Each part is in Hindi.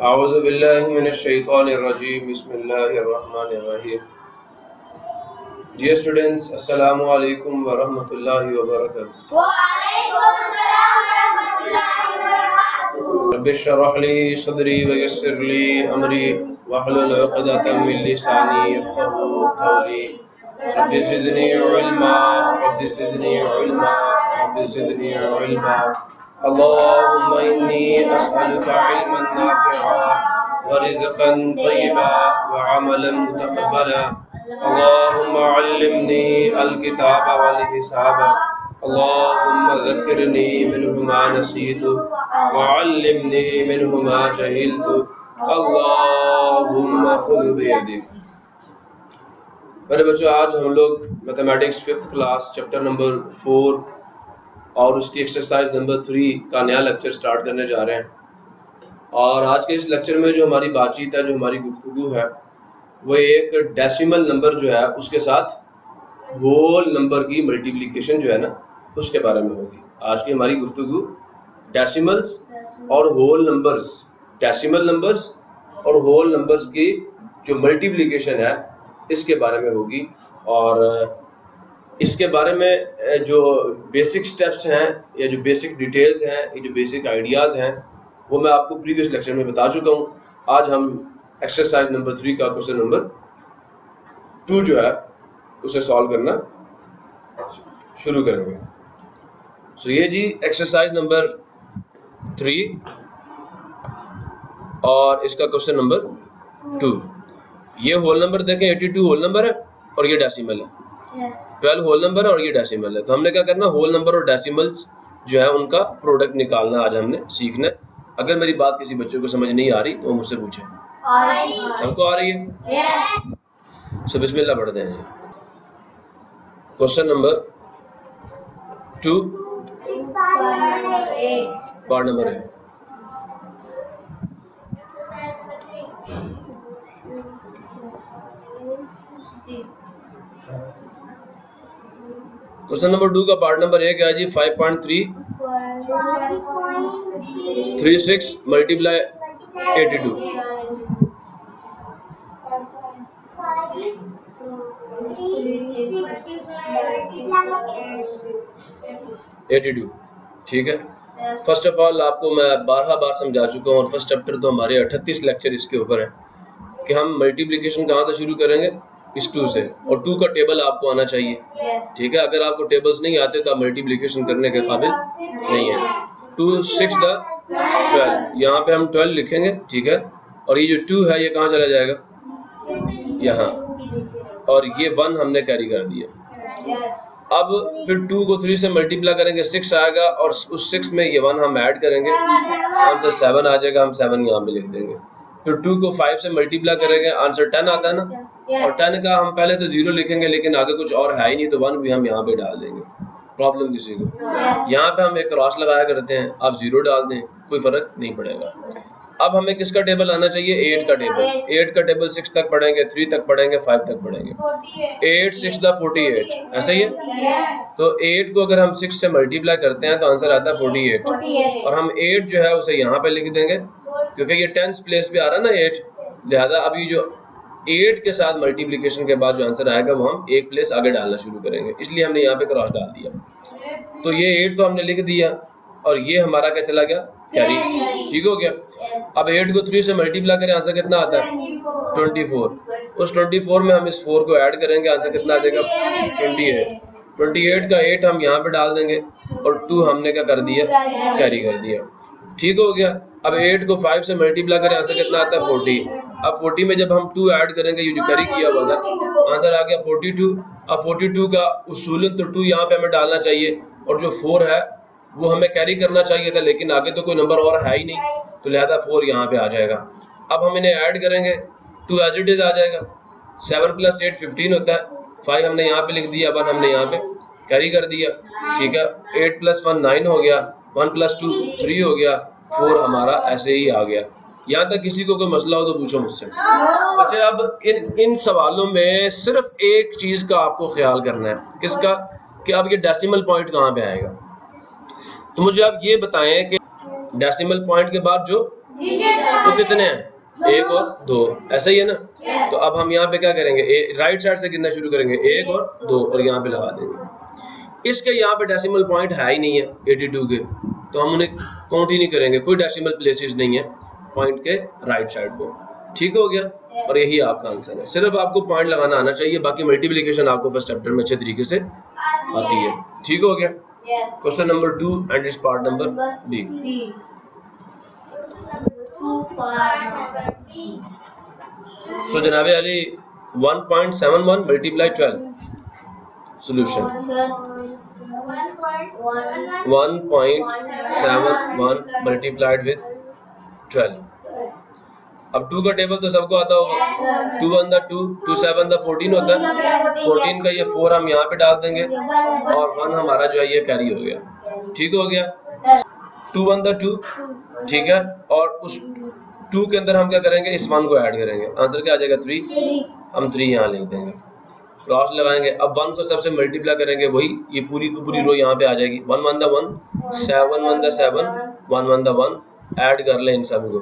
औज़ु बिल्लाहि मिनश शैतानिर रजीम बिस्मिल्लाहिर रहमानिर रहीम। Dear students, Assalamu alaikum wa rahmatullahi wa barakatuh. Wa alaikum assalam wa rahmatullahi wa barakatuh. Rabbi shrah li sadri wa yassir li amri wahlul 'uqdatam min lisani yafqahu qawli. Rabbi zidni ilma, Rabbi zidni ilma, Rabbi zidni ilma. Allahumma inni as'aluka ilman nafi'a wa rizqan tayyiban wa 'amalan mutaqabbala. Allahumma 'allimni al-kitaba wal hisaba. Allahumma dhakkirni minhu ma nasitu wa 'allimni minhu ma jahiltu. Allahumma khudh bi yadi. मेरे बच्चों, आज हम लोग mathematics 5th class chapter number 4 और उसकी एक्सरसाइज नंबर 3 का नया लेक्चर स्टार्ट करने जा रहे हैं। और आज के इस लेक्चर में जो हमारी बातचीत है, जो हमारी गुफ्तगू है, वो एक डेसिमल नंबर जो है उसके साथ होल नंबर की मल्टीप्लिकेशन जो है ना, उसके बारे में होगी। आज की हमारी गुफ्तगू डेसिमल्स और होल नंबर्स, डेसिमल नंबर्स और होल नंबर्स की जो मल्टीप्लिकेशन है इसके बारे में होगी। और इसके बारे में जो बेसिक स्टेप्स हैं या जो बेसिक डिटेल्स हैं, ये जो बेसिक आइडियाज़ हैं, वो मैं आपको प्रीवियस लेक्चर में बता चुका हूँ। आज हम एक्सरसाइज नंबर 3 का क्वेश्चन नंबर 2 जो है उसे सॉल्व करना शुरू करेंगे। सो ये जी एक्सरसाइज नंबर 3 और इसका क्वेश्चन नंबर 2। ये होल नंबर देखें, 82 होल नंबर है और ये डेसिमल है। 12 होल नंबर है और ये डेसिमल है। तो हमने क्या करना, होल नंबर और डेसिमल्स जो है उनका प्रोडक्ट निकालना आज हमने सीखना है। अगर मेरी बात किसी बच्चे को समझ नहीं आ रही तो मुझसे पूछें। सबको आ रही है? सो बिस्मिल्लाह पढ़ते हैं। क्वेश्चन नंबर 2 पार्ट नंबर है। क्वेश्चन नंबर 2 का पार्ट नंबर 1 है जी 5.336 मल्टीप्लाई 82। ठीक है। फर्स्ट ऑफ ऑल आपको मैं 12 बार समझा चुका हूँ और फर्स्ट चैप्टर तो हमारे 38 लेक्चर इसके ऊपर है कि हम मल्टीप्लिकेशन कहाँ से शुरू करेंगे, इस 2 से। और 2 का टेबल आपको आना चाहिए। ठीक है। अगर आपको टेबल्स नहीं आते तो आप मल्टीप्लिकेशन करने के काबिल नहीं है। 2 6 12, यहाँ पे हम 12 लिखेंगे। ठीक है। और ये जो 2 है ये कहाँ चला जाएगा, यहाँ। और ये 1 हमने कैरी कर दिया। अब फिर 2 को 3 से मल्टीप्लाई करेंगे, 6 आएगा और उस 6 में ये 1 हम ऐड करेंगे, आंसर 7 आ जाएगा। हम 7 यहाँ पे लिख देंगे। फिर 2 को 5 से मल्टीप्लाई करेंगे, आंसर 10 आता है ना। और 10 का हम पहले तो 0 लिखेंगे, लेकिन आगे कुछ और है ही नहीं, तो 1 भी हम यहाँ पे डाल देंगे। प्रॉब्लम किसी को? यहाँ पे हम एक क्रॉस लगाया करते हैं, आप 0 डाल दें, कोई फर्क नहीं पड़ेगा। अब हमें किसका टेबल आना चाहिए, 8 का टेबल। 8 का टेबल 6 तक पढ़ेंगे, 3 तक पढ़ेंगे, 5 तक पढ़ेंगे। 8 6 48, ऐसा ही है। तो 8 को अगर हम 6 से मल्टीप्लाई करते हैं तो आंसर आता है 48। और हम 8 जो है उसे यहाँ पे लिख देंगे, क्योंकि ये 10th प्लेस पे आ रहा है ना 8, लिहाजा अभी जो 8 के साथ मल्टीप्लिकेशन के बाद जो आंसर आएगा वो हम 1 प्लेस आगे डालना शुरू करेंगे, इसलिए हमने यहाँ पे क्रॉस डाल दिया। तो ये 8 तो हमने लिख दिया और ये हमारा क्या चला गया, कैरी। ठीक हो गया। अब 8 को 3 से मल्टीप्लाई करें, आंसर कितना आता है, 24। उस 24 में हम इस 4 को ऐड करेंगे, आंसर कितना आ जाएगा, 28। 28 का 8 हम यहाँ पे डाल देंगे और 2 हमने क्या कर दिया, कैरी कर दिया। ठीक हो गया। अब 8 को 5 से मल्टीप्लाई करें, आंसर कितना आता है, 40। अब 40 में जब हम 2 ऐड करेंगे, ये जो कैरी किया हुआ था, आंसर आ गया 42। अब 42 का उसूलन तो 2 यहाँ पे हमें डालना चाहिए और जो 4 है वो हमें कैरी करना चाहिए था, लेकिन आगे तो कोई नंबर और है ही नहीं, तो लिहाजा 4 यहाँ पे आ जाएगा। अब हम इन्हें ऐड करेंगे, 2 एज इट इज आ जाएगा। 7 + 8 15 होता है। 5 हमने यहाँ पे लिख दिया, 1 हमने यहाँ पे कैरी कर दिया। ठीक है। 8 + 1 9 हो गया, 1 + 2 3 हो गया, 4 हमारा ऐसे ही आ गया। यहाँ तक किसी को कोई मसला हो तो पूछो मुझसे। अच्छा, अब इन सवालों में सिर्फ एक चीज का आपको ख्याल करना है, किसका, कि अब ये डेसिमल पॉइंट कहाँ पे आएगा। तो मुझे आप ये बताएं कि डेसिमल पॉइंट के बाद जो तो कितने हैं? 1 और 2, ऐसा ही है ना। तो अब हम यहाँ पे क्या करेंगे, राइट साइड से गिनना शुरू करेंगे, 1 और 2 और यहाँ पे लगा देंगे। इसके यहाँ पे डेसिमल पॉइंट है ही नहीं है 82 के, तो हम उन्हें काउंट ही नहीं करेंगे, कोई डेसिमल प्लेसेस नहीं है पॉइंट के राइट साइड को। ठीक हो गया, और यही आपका आंसर है। सिर्फ आपको पॉइंट लगाना आना चाहिए, बाकी मल्टीप्लिकेशन आपको फर्स्ट चैप्टर में अच्छे तरीके से आती है। ठीक हो गया। Question number 2 and is part number B. So जनाबे अली 1.71 मल्टीप्लाई 12, सॉल्यूशन 1.71 मल्टीप्लाइड विद 12। अब 2 का टेबल तो सबको आता होगा, 2 1 दा 2, 2 7 दा 14 होता है, 14 का ये 4 हम यहाँ पे डाल देंगे और 1 हमारा जो है ये कैरी हो गया। ठीक हो गया, 2 1 दा 2, ठीक है, और उस 2 के अंदर हम क्या करेंगे, इस 1 को ऐड करेंगे, आंसर क्या आ जाएगा 3, हम 3 यहाँ लिख देंगे, क्रॉस लगाएंगे। अब 1 को सबसे मल्टीप्लाई करेंगे, वही ये पूरी की पूरी रो यहाँ पे आ जाएगी, 1 1 दा 1, 7 1 दा 7, 1 1 दा 1, ऐड कर लें इन सब को,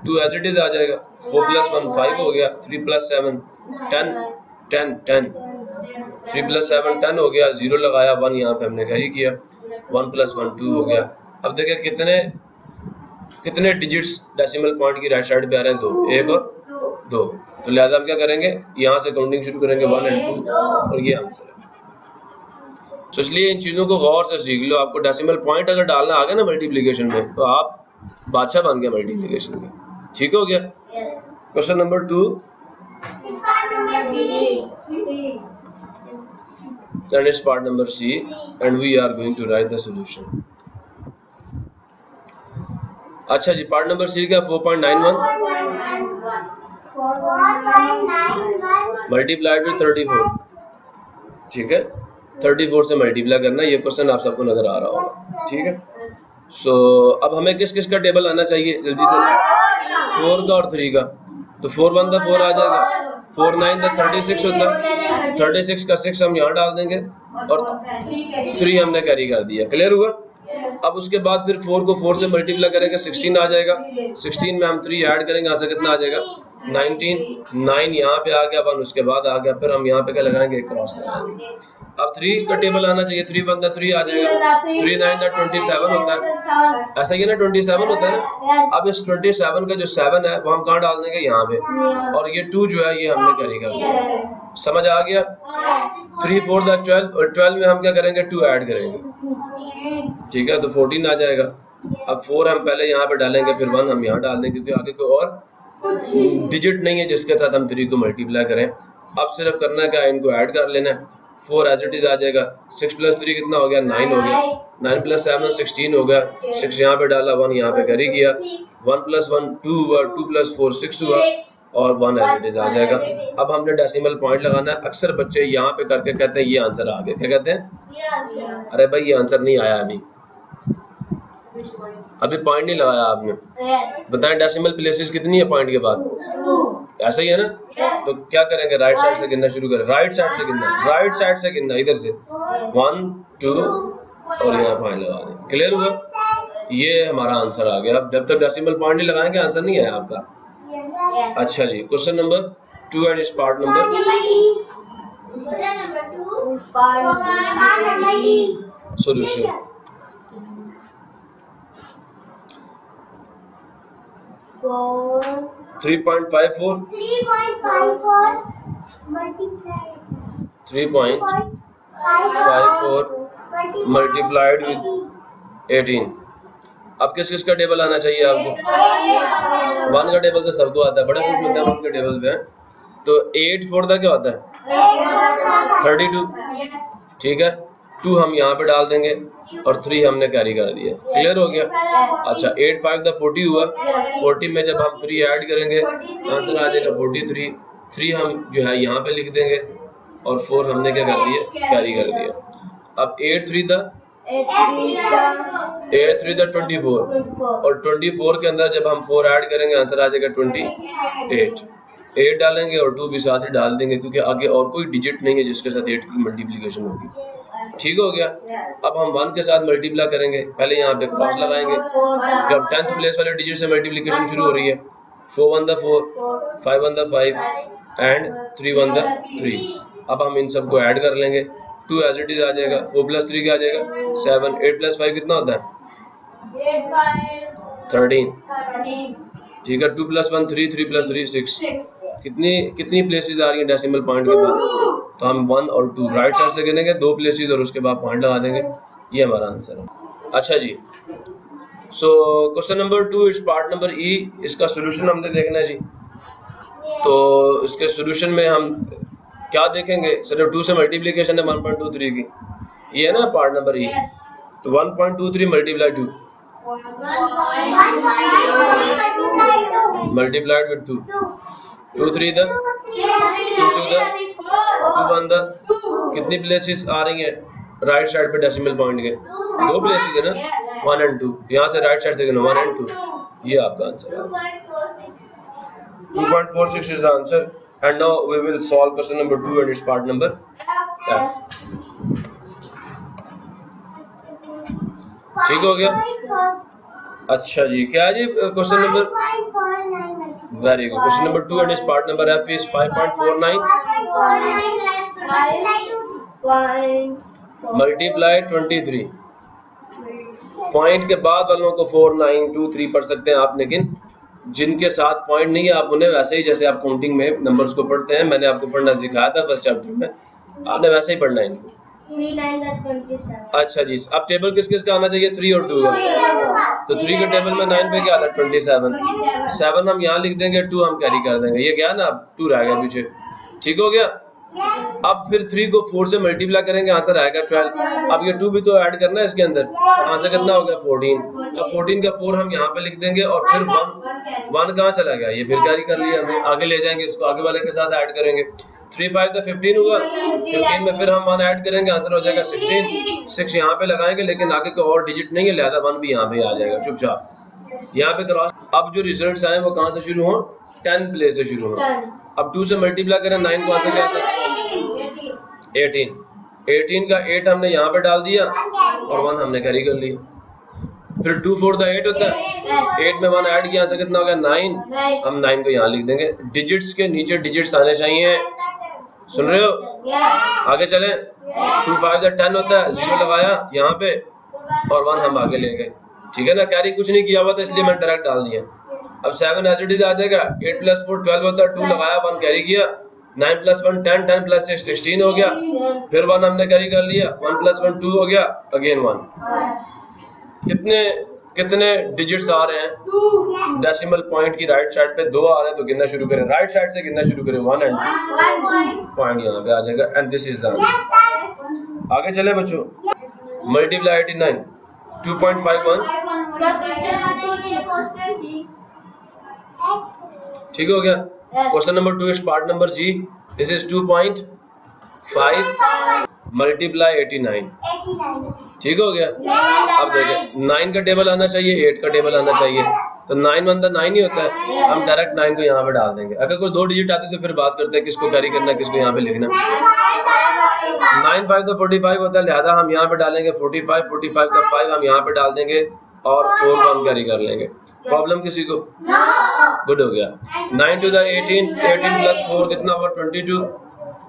2 एज इट इज आ जाएगा, 4 + 1 5 हो गया, 3 + 7 10 10 10, 3 + 7 10 हो गया, 0 लगाया, 1 यहाँ पे हमने कैरी किया, 1 + 1 2 हो गया। अब देखिए कितने डिजिट्स डेसिमल पॉइंट की राइट साइड पे आ रहे हैं, 2, 1 और 2, तो लिहाजा हम क्या करेंगे, यहाँ से काउंटिंग शुरू करेंगे 1 और 2, और ये आंसर है। तो इसलिए इन चीजों को गौर से सीख लो, आपको डेसिमल पॉइंट अगर डालना आ गया ना मल्टीप्लिकेशन में, तो आप बादशाह बन गया मल्टीप्लिकेशन में। ठीक हो गया। Question number 2 and it's part number C and we are going to write the solution। अच्छा जी, पार्ट नंबर सी क्या, 4.91 मल्टीप्लाइड विद 34। ठीक है, 34 से मल्टीप्लाई करना, ये क्वेश्चन आप सबको नजर आ रहा होगा। ठीक है, सो अब हमें किस किस का टेबल आना चाहिए जल्दी से, 4 का और 3 का। तो 4 1 दा 4 आ जाएगा, 4 9 दा 36 होता है, 36 का 6 हम यहाँ डाल देंगे और 3 हमने कैरी कर दिया। क्लियर हुआ। अब उसके बाद फिर 4 को 4 से मल्टीप्लाई करेंगे, 16 आ जाएगा, 16 में हम 3 ऐड करेंगे, यहाँ से कितना आ जाएगा 19, 9 यहाँ पे आ गया, 1 उसके बाद आ गया, फिर हम यहाँ पे क्या लगाएंगे, क्रॉस लगाएंगे। अब 3 का टेबल आना चाहिए, 3 1 दा 3 आ जाएगा, 3 9 दा 27 होता है, ऐसा ही है ना, 27 होता है ना। अब इस 27 का जो 7 है वो हम कहाँ डाल देंगे, यहाँ पे, और ये 2 जो है ये हमने कैरी कर दिया। समझ आ गया। 3 4 दा 12, और 12 में हम क्या करेंगे, 2 ऐड करेंगे। ठीक है, तो 14 आ जाएगा। अब 4 हम पहले यहाँ पे डालेंगे, फिर 1 हम यहाँ डाल देंगे, क्योंकि आगे कोई और डिजिट नहीं है जिसके साथ हम 3 को मल्टीप्लाई करें। अब सिर्फ करना क्या है, इनको ऐड कर लेना है, 4 एज इट इज आ जाएगा, 6 + 3 कितना हो गया, 9 हो गया, 9 + 7 16 हो गया, 6 यहाँ पे डाला, 1 यहाँ पे कैरी किया, 1 + 1 2 हुआ, 2 + 4 6 हुआ, और 1 एज इट इज आ जाएगा। अब हमने डेसिमल पॉइंट लगाना है। अक्सर बच्चे यहाँ पे करके कहते हैं ये आंसर आ गया, क्या कहते हैं, अरे भाई ये आंसर नहीं आया, अभी पॉइंट नहीं लगाया आपने। बताएं डेसिमल प्लेसेस कितनी है पॉइंट के बाद, ऐसा ही है ना। तो क्या करेंगे, राइट साइड से गिनना शुरू करें, राइट साइड से गिनना, राइट साइड से गिनना, इधर से 1 2 और यहाँ पॉइंट लगा दें। क्लियर हुआ, ये हमारा आंसर आ गया। जब तक डेसिमल पॉइंट नहीं लगाएंगे आंसर नहीं आया आपका। अच्छा जी, क्वेश्चन नंबर 2 एंड इस part number solution. 3.54 multiplied with 18। अब किस किस का टेबल आना चाहिए आपको, 1 का टेबल तो सबको आता है, बड़े खुश होते हैं 1 के टेबल पे। तो 8 4 का क्या होता है, 32। ठीक है, 2 हम यहाँ पे डाल देंगे और 3 हमने कैरी कर दिया। क्लियर हो गया। अच्छा, 8 5 दा 40 हुआ, 40 में जब हम 3 ऐड करेंगे आंसर आ जाएगा 43। 3 हम जो है यहाँ पे लिख देंगे और 4 हमने क्या कर दिया, कैरी कर दिया। अब 8 3 दा 24, और 24 के अंदर जब हम 4 ऐड करेंगे आंसर आ जाएगा 28। 8 डालेंगे और 2 भी साथ ही डाल देंगे, क्योंकि आगे और कोई डिजिट नहीं है जिसके साथ 8 की मल्टीप्लिकेशन होगी। ठीक हो गया। अब हम 1 के साथ मल्टीप्लाई करेंगे, पहले यहाँ पे क्रॉस लगाएंगे। जब 10th प्लेस वाले डिजिट से मल्टीप्लिकेशन शुरू हो रही है, 4 1 4, 5 1 5 एंड 3 1 3। अब हम इन सबको ऐड कर लेंगे, 2 एज इट इज आ जाएगा, 4 + 3 क्या आ जाएगा 7, 8 + 5 कितना होता है 13। ठीक है, 2 + 1 3, 3 + 3 6। कितनी प्लेसेस आ रही है डेसिमल पॉइंट के बाद, तो हम 1 और 2 राइट साइड से गिनेंगे, 2 प्लेसेस और उसके बाद पॉइंट लगा देंगे। ये हमारा आंसर है। अच्छा जी, सो क्वेश्चन नंबर 2 इस पार्ट नंबर ई, इसका सोल्यूशन हमने देखना है जी। तो इसके सोल्यूशन में हम क्या देखेंगे, सिर्फ 2 से मल्टीप्लिकेशन है 1.23 की, ये है ना पार्ट नंबर ई। तो 1.23 × 2 मल्टीप्लाइड विद 2, 2 3 2 2 1 कितनी प्लेसेस आ रही हैं राइट साइड पे डेसिमल पॉइंट के, 2 प्लेसेस है ना 1 और 2। यहाँ से राइट साइड से गिनो 1 और 2, ये आपका आंसर है। 2.46 is the answer and now we will solve question number 2 and its part number F। ठीक हो गया। अच्छा जी, क्या है जी question number, very good. Question number 2 and its part number F is 5.49 multiply 23। Point के बाद वालों को 4 9 2 3 पढ़ सकते हैं आप, लेकिन जिनके साथ पॉइंट नहीं है आप उन्हें वैसे ही, जैसे आप काउंटिंग में नंबर्स को पढ़ते हैं, मैंने आपको पढ़ना सिखाया था फर्स्ट चैप्टर में, आपने वैसे ही पढ़ना है इनको। अच्छा जी, अब टेबल किस किस का आना चाहिए 3 और 2 का, तो 3 के टेबल में 9 पे क्या आता है 27, 7 हम यहाँ लिख देंगे, 2 हम कैरी कर देंगे, ये गया ना, अब 2 रह गया पीछे। ठीक हो गया। अब फिर 3 को 4 से मल्टीप्लाई करेंगे, आंसर आएगा 12। अब ये 2 भी तो ऐड करना है इसके अंदर, आंसर कितना हो गया 14। अब 14 का 4 हम यहाँ पे लिख देंगे और फिर 1 कहाँ चला गया, ये फिर कैरी कर लिया, हमें आगे ले जाएंगे, इसको आगे वाले के साथ ऐड करेंगे। 3 5 तो 15 होगा, 15 में फिर हम 1 ऐड करेंगे, आंसर हो जाएगा 16। 6 यहाँ पे लगाएंगे, लेकिन आगे कोई और डिजिट नहीं है, लिहाजा 1 भी यहाँ पे आ जाएगा चुपचाप, यहाँ पे क्रॉस। अब जो रिजल्ट्स आए वो कहाँ से शुरू हो, 10 प्लेस से शुरू हो। अब 2 से मल्टीप्लाई करें 9 को आंसर क्या आता है 18। 18 का 8 हमने यहाँ पे डाल दिया और 1 हमने कैरी कर लिया। फिर 2 4 8 होता है, 8 में 1 ऐड किया, आंसर कितना हो गया 9। हम 9 को यहाँ लिख देंगे, डिजिट्स के नीचे डिजिट्स आने चाहिए, सुन रहे हो, आगे चलें। 2 5 10 होता है, 0 लगाया यहाँ पे और 1 हम आगे ले गए। ठीक है ना, कैरी कुछ नहीं किया हुआ था इसलिए मैंने डायरेक्ट डाल दिया। अब 7 एज इट इज आ जाएगा, 8 + 4 12 होता है, 2 लगाया 1 कैरी किया, 9 + 1 10, 10 + 6 16 हो गया, फिर 1 हमने कैरी कर लिया, 1 + 1 2 हो गया, अगेन 1। कितने डिजिट्स आ रहे हैं डेसिमल पॉइंट की राइट साइड पे, 2 आ रहे हैं, तो गिनना शुरू करें, राइट साइड से गिनना शुरू करें, 1 and 2 पॉइंट यहाँ पे आ जाएगा and this is the answer. आगे चले बच्चों, मल्टीप्लाई 89 2.51। ठीक हो गया। Question number 2 is part number जी, दिस इज 2.5 मल्टीप्लाई 89। ठीक हो गया। अब देखें 9 का टेबल आना चाहिए, 8 का टेबल आना चाहिए, तो 9 1 तो 9 ही होता है, हम डायरेक्ट 9 को यहाँ पे डाल देंगे। अगर कोई 2 डिजिट आते तो फिर बात करते हैं किसको कैरी करना है, किसको यहाँ पे लिखना। 9 5 तो 45 होता है, लिहाजा हम यहाँ पे डालेंगे 45, 45 का 5 हम यहाँ पे डाल देंगे और 4 को हम कैरी कर लेंगे। प्रॉब्लम किसी को, गुड हो गया। 9 to the 18, 18 + 4 कितना हुआ 22,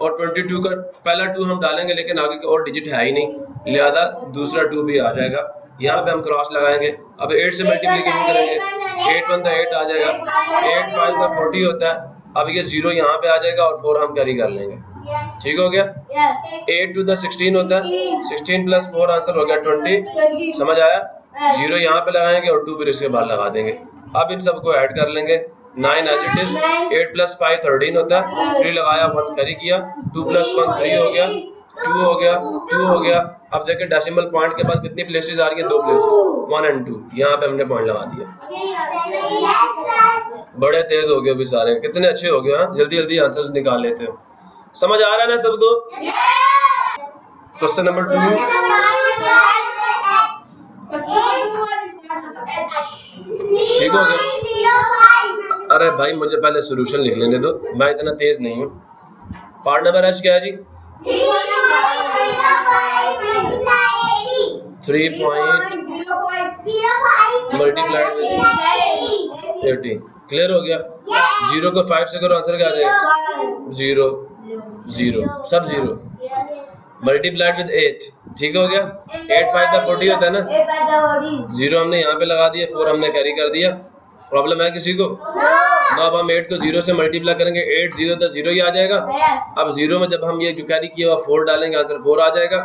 और 22 का पहला 2 हम डालेंगे, लेकिन आगे के और डिजिट है ही नहीं, लिहाजा दूसरा 2 भी आ जाएगा, यहाँ पे हम क्रॉस लगाएंगे। अब 8 से मल्टीप्लिकेशन करेंगे, 8 1 8 आ जाएगा, 8 5 का 40 होता है, अब ये 0 यहाँ पे आ जाएगा और 4 हम कैरी कर लेंगे। ठीक हो गया। 8 to the 16 होता है, 16 + 4 आंसर हो गया 20। समझ आया, 0 यहाँ पे लगाएंगे और 2 फिर इसके बाद लगा देंगे। अब इन सबको ऐड कर लेंगे, 9 एज इट इज, 8 + 5 13 होता है, 3 लगाया 1 कैरी किया, 2 + 1 3 हो गया, 2 हो गया, 2 हो गया। अब देखिए डेसिमल पॉइंट के बाद कितनी प्लेसेस आ रही है, 2 प्लेसेस, 1 and 2, यहाँ पे हमने पॉइंट लगा दिया। बड़े तेज हो गए अभी सारे, कितने अच्छे हो गए, जल्दी जल्दी आंसर्स निकाल लेते हो। समझ आ रहा है ना सबको। क्वेश्चन नंबर 2, ठीक हो गया। अरे भाई मुझे पहले सॉल्यूशन लिख लेने दो, मैं इतना तेज नहीं हूँ। पार्ट नंबर एच क्या है जी, 3.05 मल्टीप्लाइड विद 80। क्लियर हो गया? 0 को 5 से करो, आंसर क्या आ जाएगा? 0 0 सब 0 मल्टीप्लाइड विद 8। ठीक हो गया? 8 5 का 40 होता है ना। 0 हमने यहाँ पे लगा दिया, 4 हमने कैरी कर दिया। प्रॉब्लम है किसी को? तो अब हम 8 को 0 से मल्टीप्लाई करेंगे, 8 0 तो 0 ही आ जाएगा। अब 0 में जब हम ये जो कैरी किया हुआ 4 डालेंगे, आंसर 4 आ जाएगा।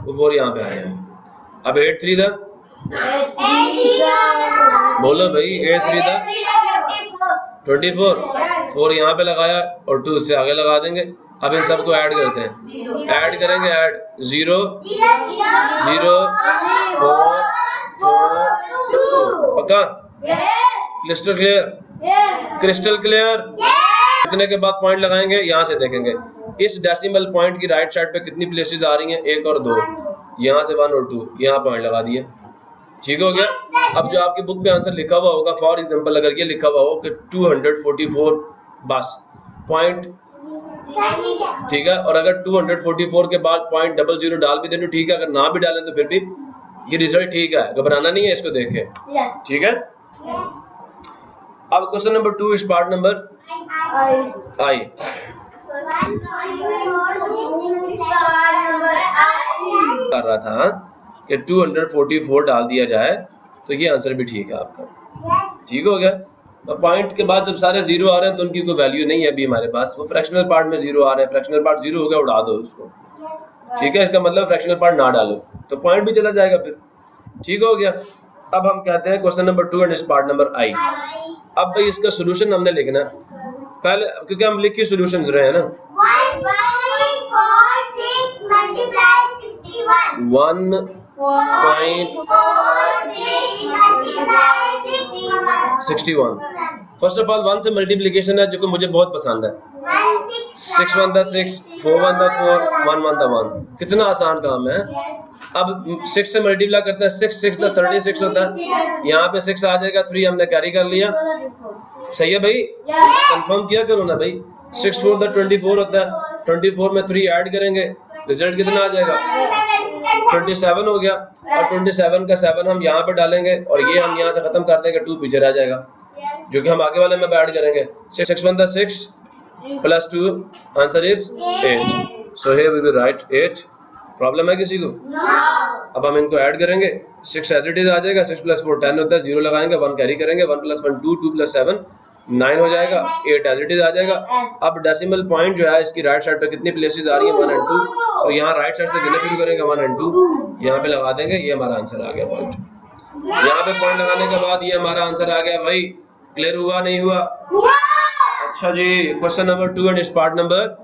वो 4 यहाँ पे आ जाएगा। अब 8 3 था, बोलो भाई 8 3 था 24। 4 यहाँ पे लगाया और 2 इससे आगे लगा देंगे। अब इन सबको ऐड करते हैं, ऐड करेंगे, ऐड 0 0 4 4 2। पक्का? Crystal clear? Crystal clear? कितने के बाद पॉइंट लगाएंगे? यहाँ से देखेंगे इस डेसिमल पॉइंट की राइट साइड पे कितनी प्लेसेस आ रही हैं? 1 और 2, यहाँ से 1 और 2, यहाँ पॉइंट लगा दिए। ठीक हो गया? अब जो आपकी बुक पे आंसर लिखा हुआ होगा, फॉर एग्जांपल अगर ये लिखा हुआ हो कि 244 बस पॉइंट, ठीक है, और अगर 244 के बाद .00 डाल भी दें तो ठीक है, अगर ना भी डालें तो फिर भी ये रिजल्ट ठीक है, घबराना नहीं है इसको देख के। ठीक है? अब क्वेश्चन नंबर 2 इस पार्ट नंबर आई। कर रहा था कि 244 डाल दिया जाए तो ये आंसर भी ठीक है आपका। ठीक हो गया? तो पॉइंट के बाद जब सारे 0 आ रहे हैं तो उनकी कोई वैल्यू नहीं है अभी हमारे पास। वो फ्रैक्शनल पार्ट में 0 आ रहे हैं, फ्रैक्शनल पार्ट 0 हो गया, उड़ा दो उसको। ठीक है? इसका मतलब फ्रैक्शनल पार्ट ना डालो तो पॉइंट भी चला जाएगा फिर। ठीक हो गया? अब हम कहते हैं क्वेश्चन नंबर 2 एंड इस पार्ट नंबर आई। अब भाई इसका सोल्यूशन हमने लिखना पहले, क्योंकि हम लिख के सोल्यूशन रहे हैं ना। 1.61। फर्स्ट ऑफ ऑल 1 से मल्टीप्लिकेशन है जो कि मुझे बहुत पसंद है। 6 1 दा 6, 4 1 दा 4, 1 1 दा 1। कितना आसान काम है। अब 6 से मल्टीप्लाई करते हैं, 6 6 दा 36 होता है। यहाँ पे 6 आ जाएगा, 3 हमने कैरी कर लिया। सही है भाई? कंफर्म किया करो ना भाई। 6 4 दा 24 होता है, 24 में 3 ऐड करेंगे, रिजल्ट कितना आ जाएगा? 27 हो गया। और 27 का 7 हम यहाँ पे डालेंगे और ये हम यहाँ से खत्म कर देंगे, 2 पीछे रह जाएगा जो कि हम आगे वाले में ऐड करेंगे। 6 1 दा 6 plus 2, answer is 8। So here we will write 8। Problem है किसी को? अब हम इनको ऐड करेंगे, 6 एज इट इज आ जाएगा, 6 + 4 10 होता है, 0 लगाएंगे, 1 कैरी करेंगे, 1 + 1 2, 2 + 7 9 हो जाएगा, 8 एज इट इज आ जाएगा। अब डेसिमल पॉइंट जो है इसकी राइट साइड पे कितनी प्लेसेस आ रही है? 1 और 2। तो यहाँ राइट साइड से गिनना शुरू करेंगे, 1 और 2 यहाँ पे लगा देंगे, ये हमारा आंसर आ गया पॉइंट। यहाँ पे पॉइंट लगाने के बाद ये हमारा आंसर आ गया भाई। क्लियर हुआ नहीं हुआ? अच्छा जी, क्वेश्चन नंबर 2 एंड इस पार्ट नंबर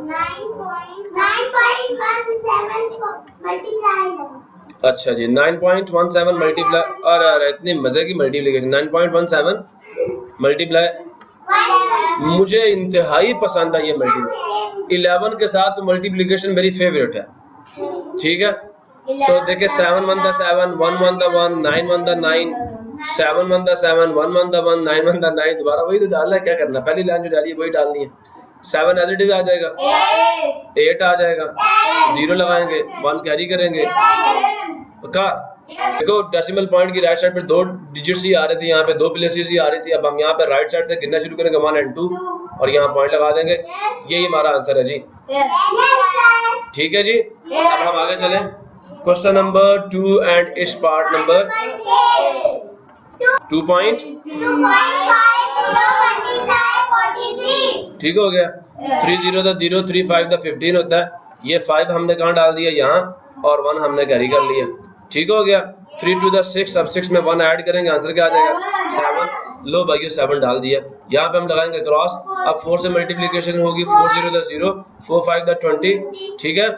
9.17 अच्छा जी, 9.17 मल्टीप्लाई। अरे इतनी मजे की मल्टीप्लिकेशन। 9.17 मल्टीप्लाई मुझे इंतहाई पसंद है ये मल्टीप्लाई। 11 के साथ मल्टीप्लिकेशन मेरी फेवरेट है। ठीक है? तो देखिए 7 1 दा 7, 1 1 दा 1, 9 1 दा 9, 7 1 दा 7, 1 1 दा 1, 9 1 दा 9। दोबारा वही तो डालना है, क्या करना, पहली लाइन जो डाली है वही डालनी है। 7 एज इट इज आ जाएगा, 8 आ जाएगा, 0 लगाएंगे, 1 कैरी करेंगे। पक्का? देखो डेसिमल पॉइंट की राइट साइड पे 2 डिजिट्स ही आ रहे थे, यहाँ पे 2 प्लेसेस ही आ रही थी। अब हम यहाँ पे राइट साइड से गिनना शुरू करेंगे, 1 और 2 और यहाँ पॉइंट लगा देंगे। यही हमारा आंसर है जी। ठीक है जी? अब हम आगे चलें। क्वेश्चन नंबर 2 एंड इस पार्ट नंबर 2.5। ठीक हो गया? 3 0 दा 0, 3 5 दा 15 होता है। ये 5 हमने कहाँ डाल दिया? यहाँ, और 1 हमने कैरी कर लिया। ठीक हो गया? 3 2 दा 6, अब 6 में 1 ऐड करेंगे, आंसर क्या आ जाएगा? 7। लो भाई 7 डाल दिया। यहाँ पे हम लगाएंगे क्रॉस। अब 4 से मल्टीप्लिकेशन होगी, 4 0 दा 0, 4 5 दा 20। ठीक है?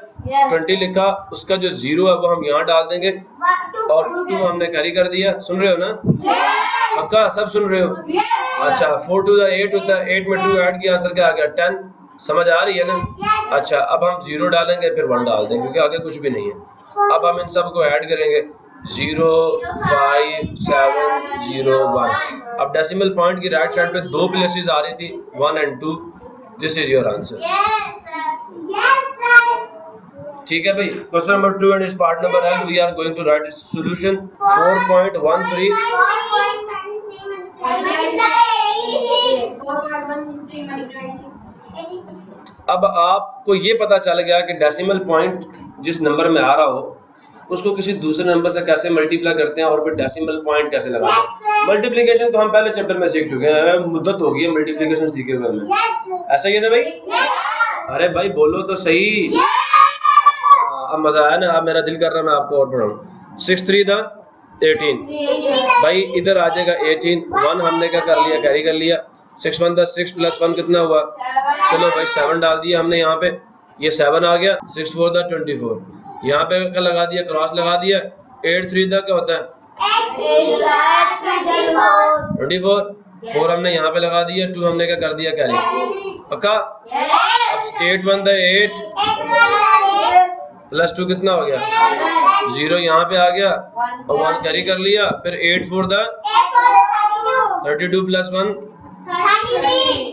20 लिखा, उसका जो 0 है वो हम यहाँ डाल देंगे और 2 हमने कैरी कर दिया। सुन रहे हो ना? पक्का सब सुन रहे हो? अच्छा, 4 2 दा 8 होता है, 8 में 2 ऐड किया, आंसर क्या आ गया? 10। समझ आ रही है ना? अच्छा, अब हम 0 डालेंगे, फिर 1 डाल देंगे क्योंकि आगे कुछ भी नहीं है। अब हम इन सब को ऐड करेंगे, 0 5 7 0 1। अब डेसिमल पॉइंट की राइट साइड पे 2 प्लेसेस आ रही थी, 1 और 2। This is your answer. ठीक है भाई, क्वेश्चन नंबर 2 एंड इस पार्ट नंबर है, we are going to write solution 4.13। अब आपको ये पता चल गया कि डेसिमल पॉइंट जिस नंबर में आ रहा हो उसको किसी दूसरे नंबर से कैसे मल्टीप्लाई करते हैं और फिर डेसिमल पॉइंट कैसे लगाते हैं। मल्टीप्लिकेशन तो हम पहले चैप्टर में सीख चुके हैं, मुद्दत हो गई है मल्टीप्लिकेशन सीखे हुए हमें, ऐसा ही है ना भाई? अरे भाई बोलो तो सही। अब मजा आया ना? अब मेरा दिल कर रहा है मैं आपको और पढ़ाऊं। 6 3 दा 18 भाई, इधर आ जाएगा 18, 1 हमने क्या कर लिया, कैरी कर लिया। 6 1 दा 6 प्लस 1 कितना हुआ? चलो भाई 7 डाल दिया हमने यहाँ पे, ये 7 आ गया। 6 4 दा 24, यहाँ पे क्या लगा दिया, क्रॉस लगा दिया। 8 3 दा क्या होता है 24, 4 हमने यहाँ पे लगा दिया, 2 हमने क्या कर दिया, कैरी। पक्का? अब 8 1 दा 8 प्लस 2 कितना हो गया, 0 यहाँ पे आ गया और 1 कैरी कर लिया। फिर 8 4 दा 32 प्लस 1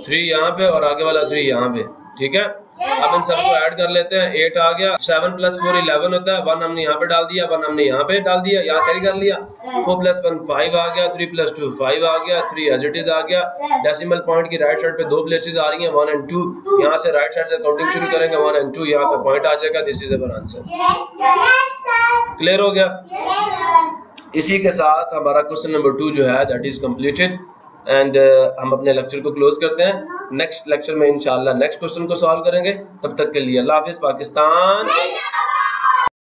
3 यहाँ पे और आगे वाला 3 यहाँ पे, ठीक है। अब इन सबको ऐड कर लेते हैं। 8 आ गया, 7 प्लस 4 11 होता है, 1 हमने यहाँ पे डाल दिया, 1 हमने यहाँ पे डाल दिया, यहाँ कैरी कर लिया। 4 प्लस 1 5 आ गया, 3 प्लस 2 5 आ गया, 3 एज इट इज आ गया। डेसिमल पॉइंट की राइट साइड पे 2 प्लेसेस आ रही हैं, 1 एंड 2। यहाँ से राइट साइड से काउंटिंग शुरू करेंगे, 1 एंड 2 यहाँ पे पॉइंट आ जाएगा। This is our answer. Clear हो गया? इसी के साथ हमारा क्वेश्चन नंबर 2 जो है दैट इज कंप्लीटेड एंड हम अपने लेक्चर को क्लोज करते हैं। नेक्स्ट लेक्चर में इंशाल्लाह नेक्स्ट क्वेश्चन को सॉल्व करेंगे। तब तक के लिए अल्लाह हाफिज पाकिस्तान।